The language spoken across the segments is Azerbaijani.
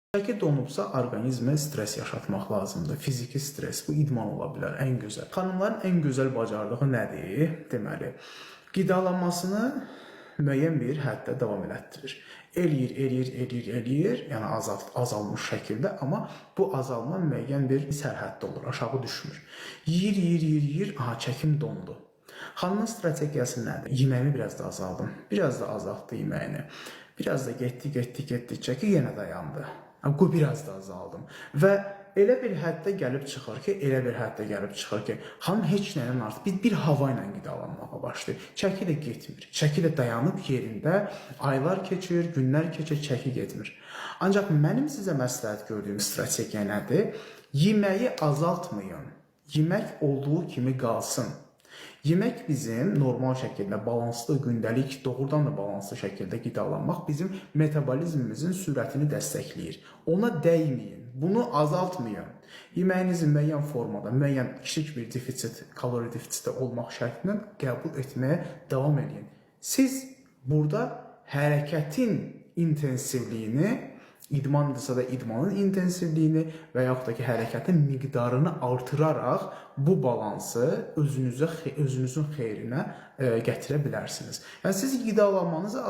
Çəki donubsa, orqanizmə stres yaşatmaq lazımdır. Fiziki stres, bu idman ola bilər, ən gözəl. Xanımların ən gözəl bacardığı nədir? Deməli, qidalanmasını müəyyən bir həddə davam elətdirir. Eləyir, yəni azalmış şəkildə, amma bu azalma müəyyən bir sərhəddə olur, aşağı düşmür. Yeyir, aha, çəkim dondu. Xanımın strategiyası nədir? Yeməyimi biraz da azaldım, biraz da azaltdı yeməyini. Biraz da getdi, çəki yenə dayandı. Bu biraz da azaldım. Və elə bir həddə gəlib çıxır ki, xanım heç nədən artıq bir hava ilə qidalanmağa başlayır. Çəki də getmir. Çəki də dayanıb yerində aylar keçir, günlər keçir, çəki getmir. Ancaq mənim sizə məsləhət gördüyüm strategiya nədir? Yeməyi azaltmayın. Yemək olduğu kimi qalsın. Yemək bizim normal şəkildə balanslı, gündəlik, doğrudan da balanslı şəkildə qidalanmaq bizim metabolizmimizin sürətini dəstəkləyir. Ona dəyməyin, bunu azaltmayın. Yeməyinizi müəyyən formada, müəyyən kiçik bir defitsit, kalori defitsiti olmaq şərtilə qəbul etməyə davam edin. Siz burada hərəkətin intensivliyini, idmandırsa da idmanın intensivliyini və yaxud da ki, hərəkətin miqdarını artıraraq bu balansı özünüzün xeyrinə gətirə bilərsiniz. Yəni, siz qidalanmanızı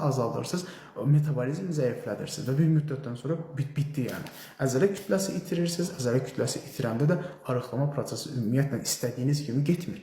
azaldırsınız, metabolizmi zəiflədirsiniz və bir müddətdən sonra bitdi yəni. Əzələ kütləsi itirirsiniz, əzələ kütləsi itirəndə də arıqlama prosesi ümumiyyətlə istədiyiniz kimi getmir.